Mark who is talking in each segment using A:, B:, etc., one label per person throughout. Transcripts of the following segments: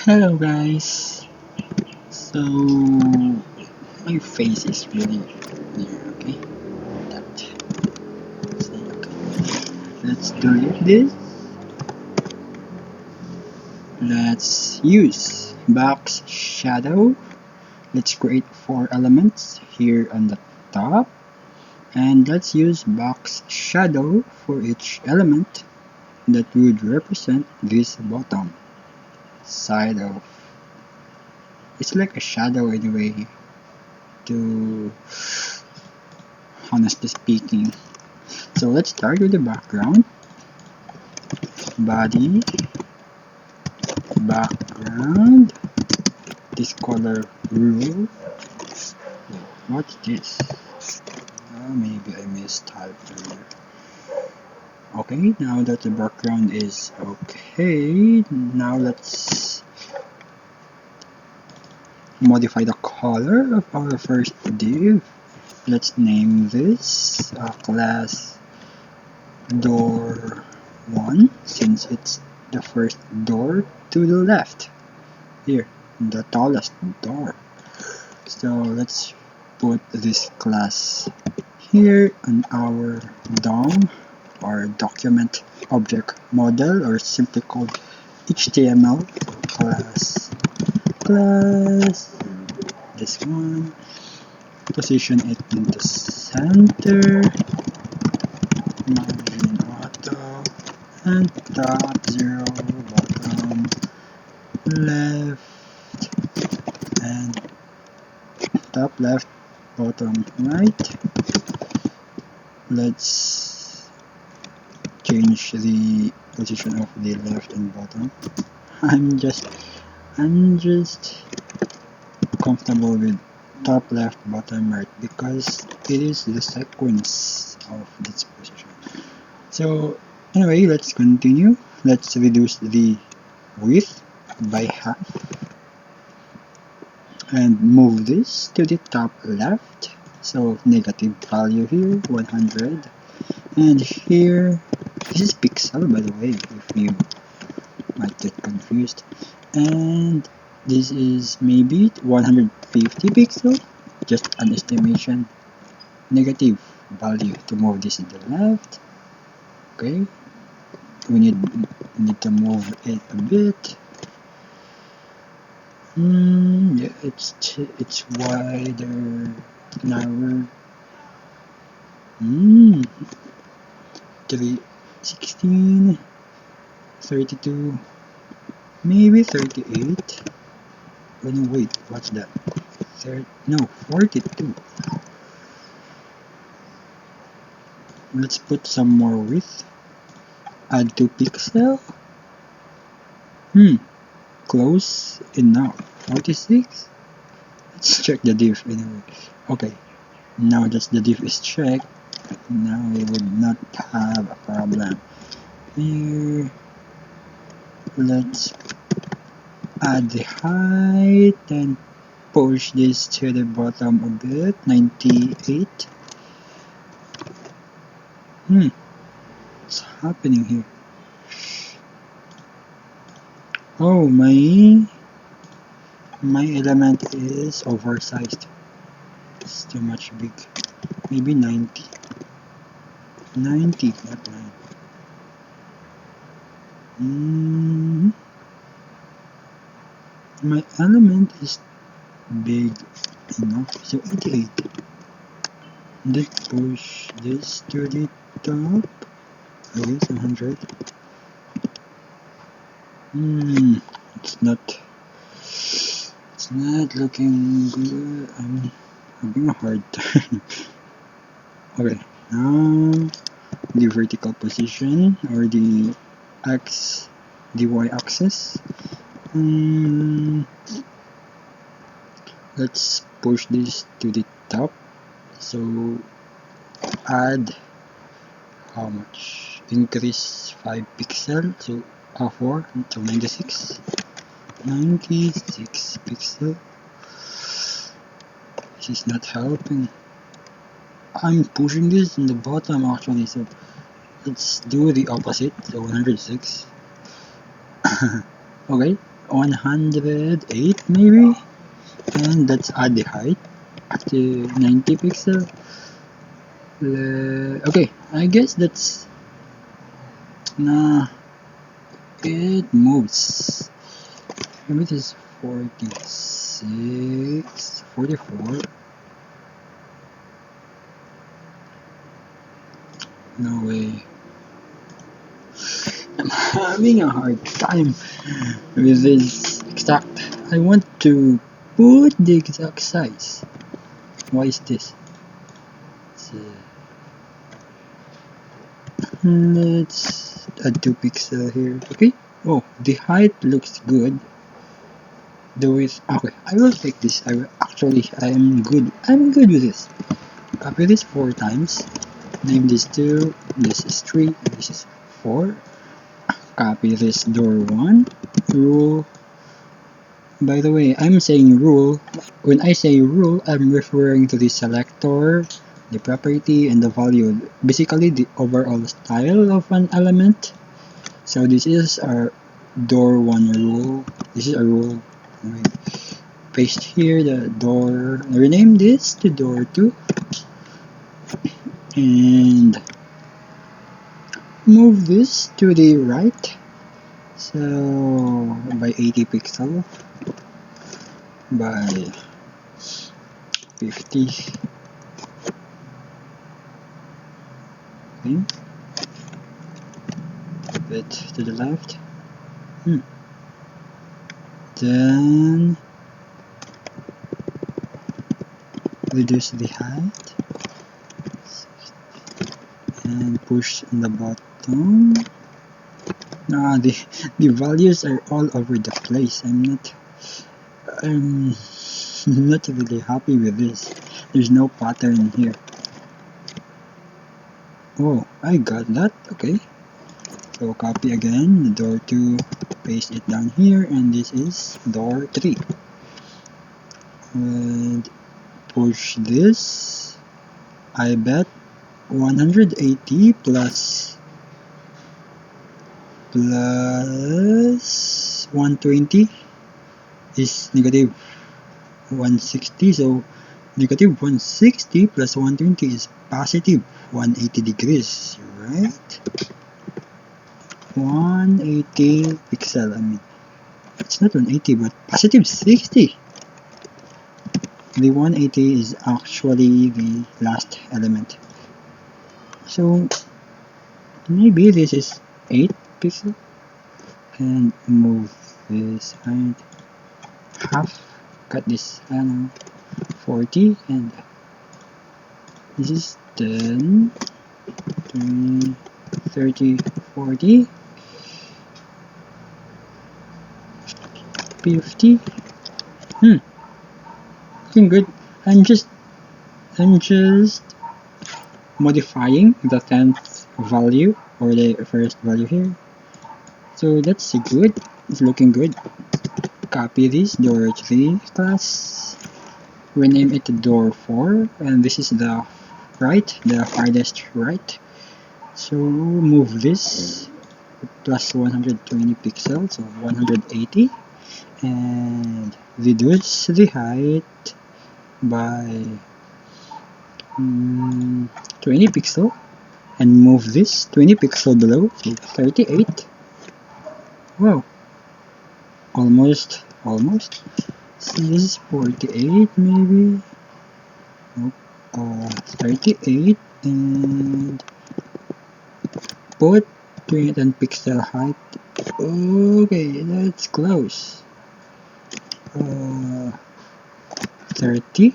A: Hello guys. So my face is really near, okay? That. See, okay. Let's delete this. Let's use box shadow. Let's create 4 elements here on the top. And let's use box shadow for each element that would represent this bottom side of. It's like a shadow anyway, to honestly speaking. So let's start with the background. Body, background, this color rule. Wait, what's this? Maybe I mistyped earlier. Okay, now that the background is okay, now let's modify the color of our first div. Let's name this class door 1 since it's the first door to the left. Here, the tallest door. So let's put this class here on our DOM or document object model, or simply called HTML class. This one, position it in the center, margin auto, and top 0, bottom left, and top left, bottom right. Let's change the position of the left and bottom. I'm just comfortable with top left, bottom right because it is the sequence of this position. So anyway, let's continue. Let's reduce the width by half and move this to the top left. So negative value here, 100, and here, this is pixel by the way, if you might get confused, and this is maybe 150 pixel, just an estimation. Negative value to move this to the left. Okay, we need to move it a bit. Yeah, it's wider, narrower. 16, 32, maybe 38. Oh no, wait, what's that? No, 42. Let's put some more width. Add 2 pixel. Close enough. 46. Let's check the diff anyway. Okay, now that the diff is checked, now we would not have a problem. Here, let's add the height and push this to the bottom a bit. 98. What's happening here? Oh, my element is oversized. It's too much big. Maybe 90. 90, not 9. My element is big enough, so 88. Let's push this to the top. Okay, 100. It's not looking good. I'm having a hard time. Okay, now the vertical position, or the y-axis. Let's push this to the top. So add how much? Increase 5 pixel, so 4, so 96. 96 pixel. This is not helping. I'm pushing this in the bottom actually, so let's do the opposite, so 106. Okay, 108 maybe, and let's add the height to 90 pixel. Okay, I guess that's it moves. Maybe this is 46, 44. No way. I'm having a hard time with this exact. I want to put the exact size. Why is this? Let's add 2 pixel here. Okay. Oh, the height looks good. The width. Okay, I will take this. I'm good. I'm good with this. Copy this 4 times. Name this 2. This is 3. And this is 4. Copy this door 1. Rule. By the way, I'm saying rule. When I say rule, I'm referring to the selector, the property, and the value. Basically, the overall style of an element. So this is our door 1 rule. This is a rule. Paste here the door. Rename this to door 2. And move this to the right. So by 80 pixel. By 50. Okay. A bit to the left. Then reduce the height and push in the bottom. The values are all over the place. I'm not really happy with this. There's no pattern here. Oh, I got that. Okay. So copy again the door 2, paste it down here, and this is door 3. And push this. I bet 180 plus 120 is negative 160. So negative 160 plus 120 is positive 180 degrees, right? 180 pixel. I mean, it's not 180 but positive 60. The 180 is actually the last element. So maybe this is 8 pixel, and move this height half, cut this 40, and this is 10, 20, 30, 40, 50. Looking good. I'm just modifying the 10th value or the first value here. So that's good. It's looking good. Copy this door 3 class. Rename it to door 4, and this is the farthest right. So move this plus 120 pixels, so 180, and reduce the height by 20 pixel, and move this 20 pixel below, so 38. Wow, almost. So this is 48 maybe. Nope. 38, and put 210 pixel height. Okay, that's close. 30.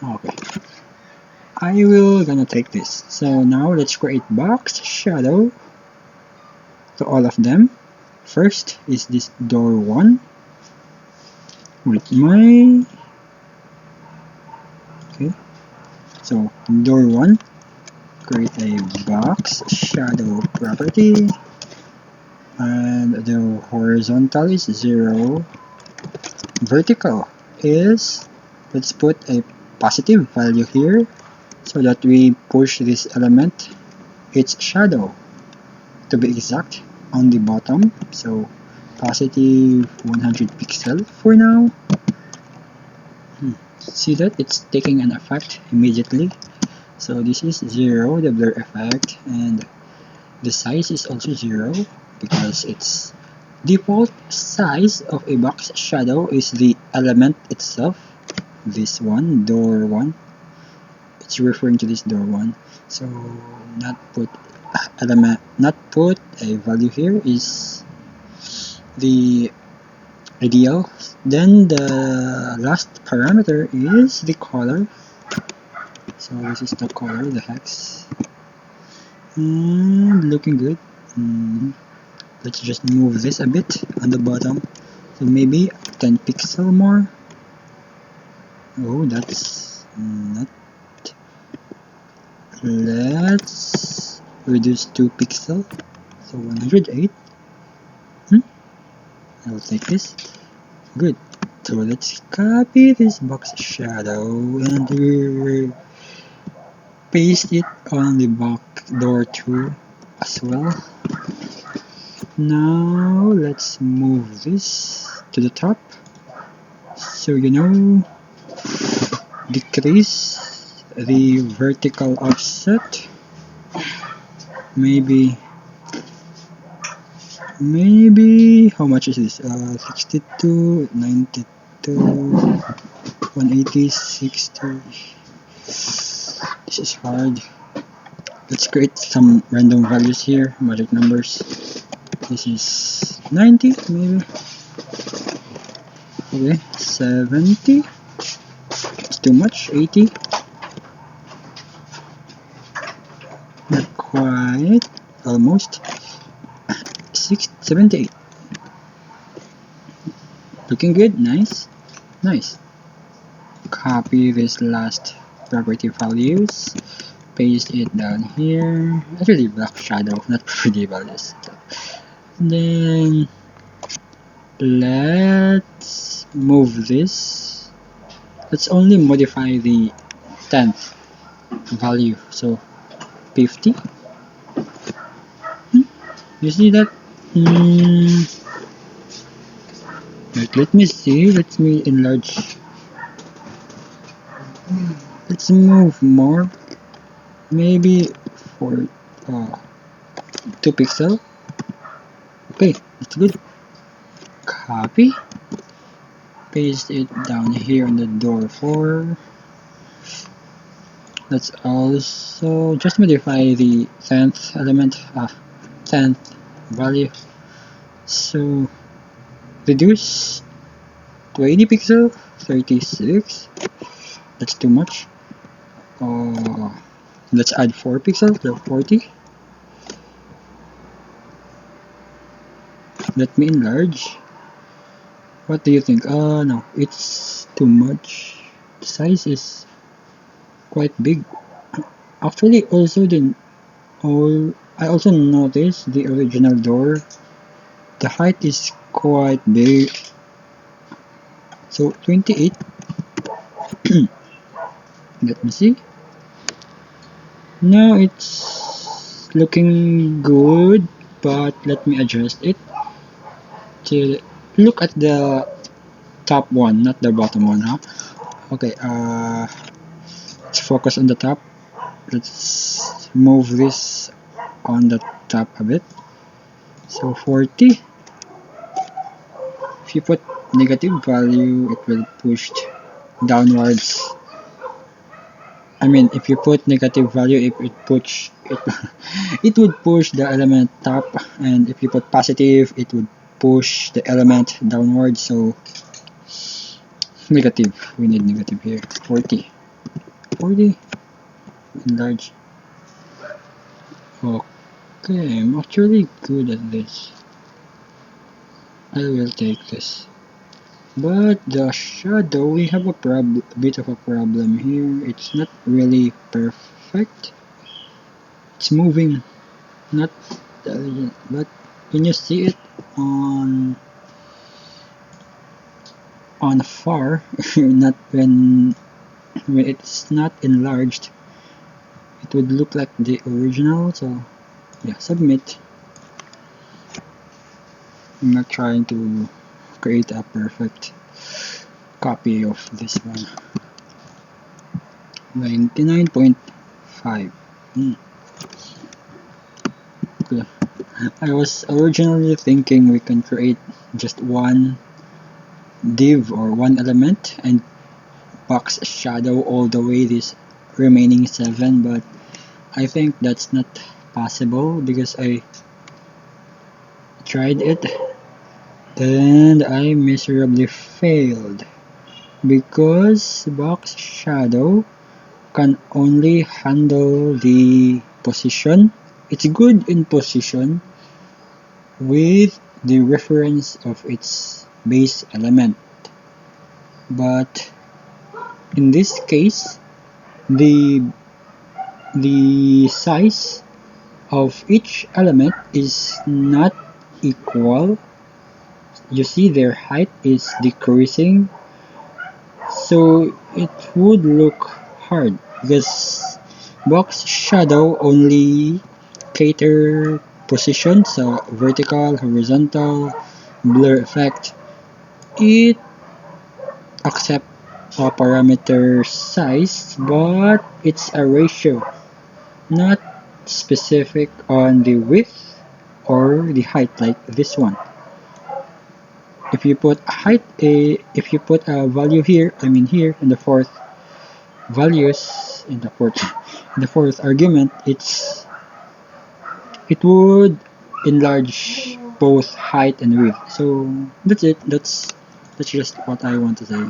A: Okay, I will gonna take this. So now let's create box shadow to all of them. First is this door 1 with my so door 1, create a box shadow property, and the horizontal is 0, vertical is, let's put a positive value here so that we push this element its shadow to be exact. on the bottom, so positive 100 pixel for now. See that it's taking an effect immediately. So this is 0, the blur effect, and the size is also 0 because its default size of a box shadow is the element itself. This one, door 1, it's referring to this door 1. So not put a value here is the ideal. Then the last parameter is the color. So this is the color, the hex, and looking good. Let's just move this a bit on the bottom, so maybe 10 pixel more. Oh, that's not. Let's reduce 2 pixel, so 108. I'll take this. Good. So let's copy this box shadow and paste it on the box door 2 as well. Now let's move this to the top, so decrease the vertical offset, maybe how much is this? 62, 92, 180, 60. This is hard. Let's create some random values here, magic numbers. This is 90 maybe. Okay, 70. It's too much. 80. Not quite. Almost. 78. Looking good. Nice. Nice. Copy this last property values. Paste it down here. Actually, black shadow, not property values. Then let's move this. Let's only modify the 10th value. So 50. You see that? Wait, let me see. Let me enlarge. Let's move more. Maybe for 2 pixel. Okay, that's good. Copy. Paste it down here on the door 4. Let's also just modify the 10th element, 10th value. So reduce 20 pixel, 36. That's too much. Let's add 4 pixels, so 40. Let me enlarge. What do you think? No, it's too much. The size is quite big. Actually, I also noticed the original door. The height is quite big. So 28. Let me see. Now it's looking good, but let me adjust it to look at the top one, not the bottom one, huh? Okay, let's focus on the top. Let's move this on the top a bit. So 40. If you put negative value, it will push downwards. I mean, if you put negative value, it would push the element top, and if you put positive, it would push the element downwards. So negative, we need negative here. 40. Enlarge. Okay, I'm actually good at this. I will take this. But the shadow, we have a bit of a problem here. It's not really perfect. It's moving, not but when you see it on far, not when it's not enlarged, it would look like the original. So yeah, submit. I'm not trying to create a perfect copy of this one. 99.5. Okay. I was originally thinking we can create just one div or one element and box shadow all the way this remaining 7, but I think that's not possible because I tried it and I miserably failed because box shadow can only handle the position. It's good in position with the reference of its base element, but in this case the size of each element is not equal. You see their height is decreasing, so it would look hard because box shadow only cater position, so vertical, horizontal, blur effect. It accept a parameter size, but it's a ratio, not specific on the width or the height like this one. If you put if you put a value here, I mean here in the fourth values in the fourth argument, it would enlarge both height and width. So that's it. That's just what I want to say.